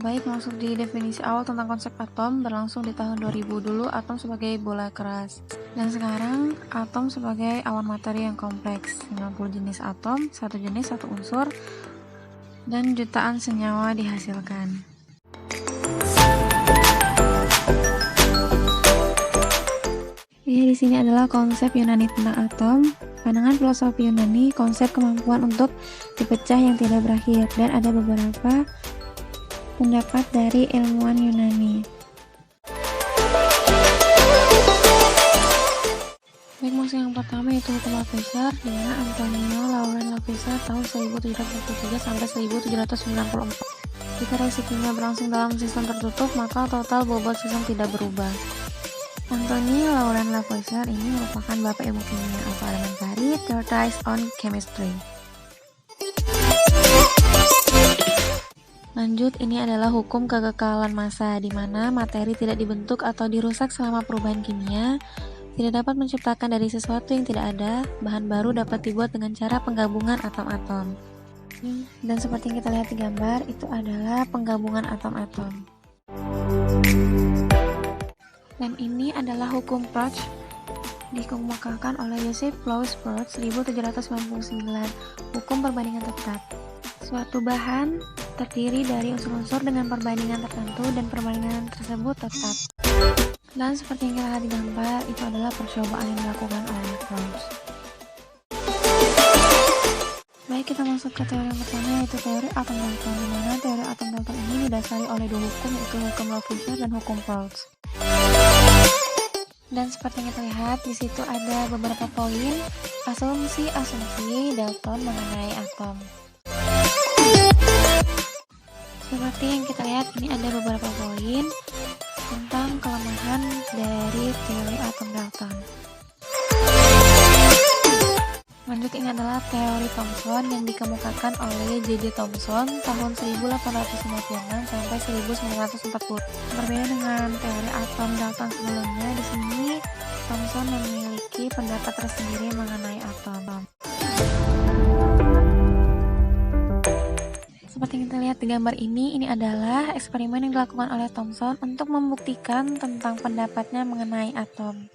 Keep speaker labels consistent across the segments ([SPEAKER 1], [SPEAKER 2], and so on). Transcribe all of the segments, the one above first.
[SPEAKER 1] Baik, masuk di definisi awal tentang konsep atom berlangsung di tahun 2000 dulu atom sebagai bola keras. Dan sekarang atom sebagai awan materi yang kompleks, 90 jenis atom, satu jenis, satu unsur, dan jutaan senyawa dihasilkan. Ya, di sini adalah konsep Yunani tentang atom. Pandangan filosofi Yunani, konsep kemampuan untuk dipecah yang tidak berakhir, dan ada beberapa pendapat dari ilmuwan Yunani. Baik, maksud yang pertama yaitu hukum Lavoisier, di mana Antonio Laurent Lavoisier tahun 1723 sampai 1794. Jika reaksi kimia berlangsung dalam sistem tertutup, maka total bobot sistem tidak berubah. Antonio Laurent Lavoisier ini merupakan bapak ilmu kimia atau elementary theorized on chemistry. Lanjut, ini adalah hukum kekekalan massa, di mana materi tidak dibentuk atau dirusak selama perubahan kimia, tidak dapat menciptakan dari sesuatu yang tidak ada, bahan baru dapat dibuat dengan cara penggabungan atom-atom. Dan seperti yang kita lihat di gambar, itu adalah penggabungan atom-atom. Dan ini adalah hukum Proch, dikemukakan oleh Joseph Louis Proch 1799, hukum perbandingan tetap. Suatu bahan terdiri dari unsur-unsur dengan perbandingan tertentu dan perbandingan tersebut tetap. Dan seperti yang kita lihat di gambar, itu adalah percobaan yang dilakukan oleh Proch. Baik, kita masuk ke teori yang pertama, yaitu teori atom dalton, di mana teori atom dalton ini didasari oleh dua hukum, yaitu hukum Lavoisier dan hukum Proch. Dan seperti yang kita lihat, di situ ada beberapa poin asumsi Dalton mengenai atom. Seperti yang kita lihat, ini ada beberapa poin tentang kelemahan dari teori atom Dalton. Lanjut, ini adalah teori Thomson yang dikemukakan oleh J.J. Thomson tahun 1856 sampai 1940. Berbeda dengan teori atom Dalton sebelumnya, di sini Thomson memiliki pendapat tersendiri mengenai atom. Seperti yang kita lihat di gambar ini adalah eksperimen yang dilakukan oleh Thomson untuk membuktikan tentang pendapatnya mengenai atom.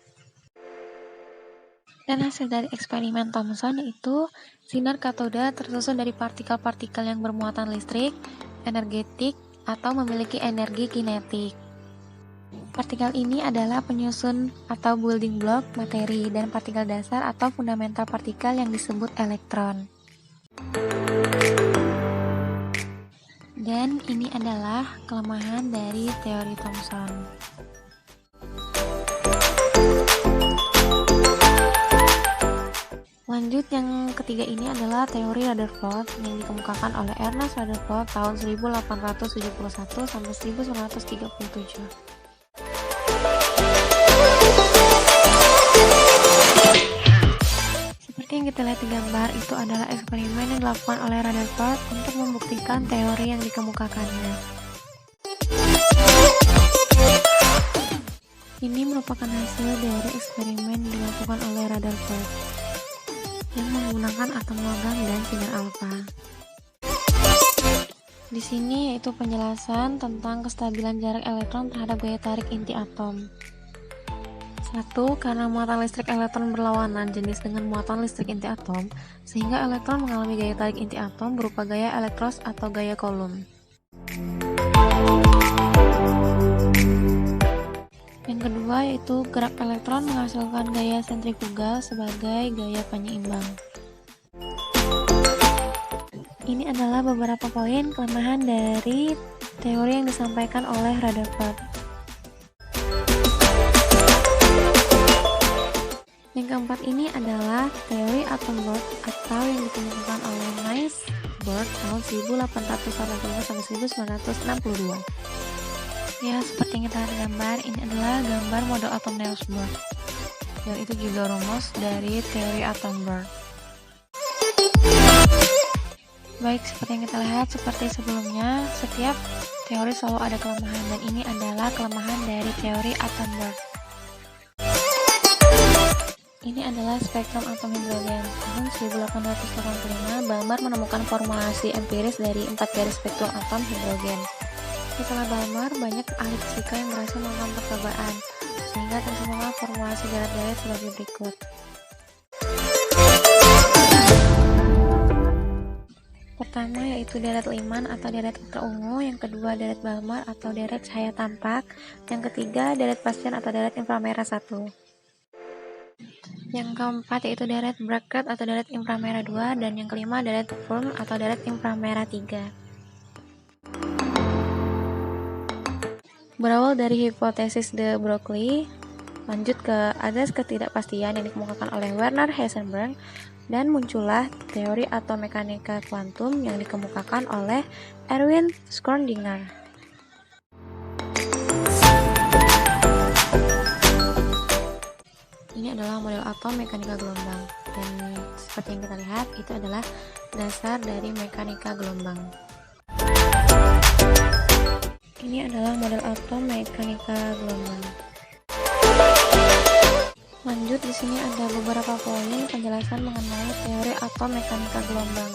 [SPEAKER 1] Dan hasil dari eksperimen Thomson yaitu sinar katoda tersusun dari partikel-partikel yang bermuatan listrik, energetik, atau memiliki energi kinetik. Partikel ini adalah penyusun atau building block materi, dan partikel dasar atau fundamental partikel yang disebut elektron. Dan ini adalah kelemahan dari teori Thomson. Lanjut, yang ketiga ini adalah teori Rutherford yang dikemukakan oleh Ernest Rutherford tahun 1871 sampai 1937. Seperti yang kita lihat di gambar, itu adalah eksperimen yang dilakukan oleh Rutherford untuk membuktikan teori yang dikemukakannya. Ini merupakan hasil dari eksperimen yang dilakukan oleh Rutherford yang menggunakan atom logam dan sinar alfa. Di sini yaitu penjelasan tentang kestabilan jarak elektron terhadap gaya tarik inti atom. 1. Karena muatan listrik elektron berlawanan jenis dengan muatan listrik inti atom, sehingga elektron mengalami gaya tarik inti atom berupa gaya elektros atau gaya Coulomb. Yang kedua yaitu gerak elektron menghasilkan gaya sentrifugal sebagai gaya penyeimbang. Ini adalah beberapa poin kelemahan dari teori yang disampaikan oleh Rutherford. Yang keempat ini adalah teori atom Bohr atau yang dikemukakan oleh Niels Bohr tahun 1885 sampai 1962. Ya, seperti yang kita lihat di gambar, ini adalah gambar model atom Niels Bohr, dan itu juga rumus dari teori atom Bohr. Baik, seperti yang kita lihat, seperti sebelumnya, setiap teori selalu ada kelemahan, dan ini adalah kelemahan dari teori atom Bohr. Ini adalah spektrum atom hidrogen. Tahun 1885, Balmer menemukan formulasi empiris dari 4 garis spektrum atom hidrogen. Setelah Balmer, banyak ahli fisika yang berhasil melakukan percobaan, sehingga terciptalah formulasi deret-deret sebagai berikut. Pertama yaitu deret Lyman atau deret ultraungu, yang kedua deret Balmer atau deret cahaya tampak, yang ketiga deret Bastian atau deret inframerah 1. Yang keempat yaitu deret Brackett atau deret inframerah 2, dan yang kelima deret Firm atau deret inframerah 3. Berawal dari hipotesis de Broglie, lanjut ke azas ketidakpastian yang dikemukakan oleh Werner Heisenberg, dan muncullah teori atau mekanika kuantum yang dikemukakan oleh Erwin Schrödinger. Ini adalah model atom mekanika gelombang, dan seperti yang kita lihat itu adalah dasar dari mekanika gelombang. Ini adalah model atom mekanika gelombang. Lanjut, di sini ada beberapa poin penjelasan mengenai teori atom mekanika gelombang.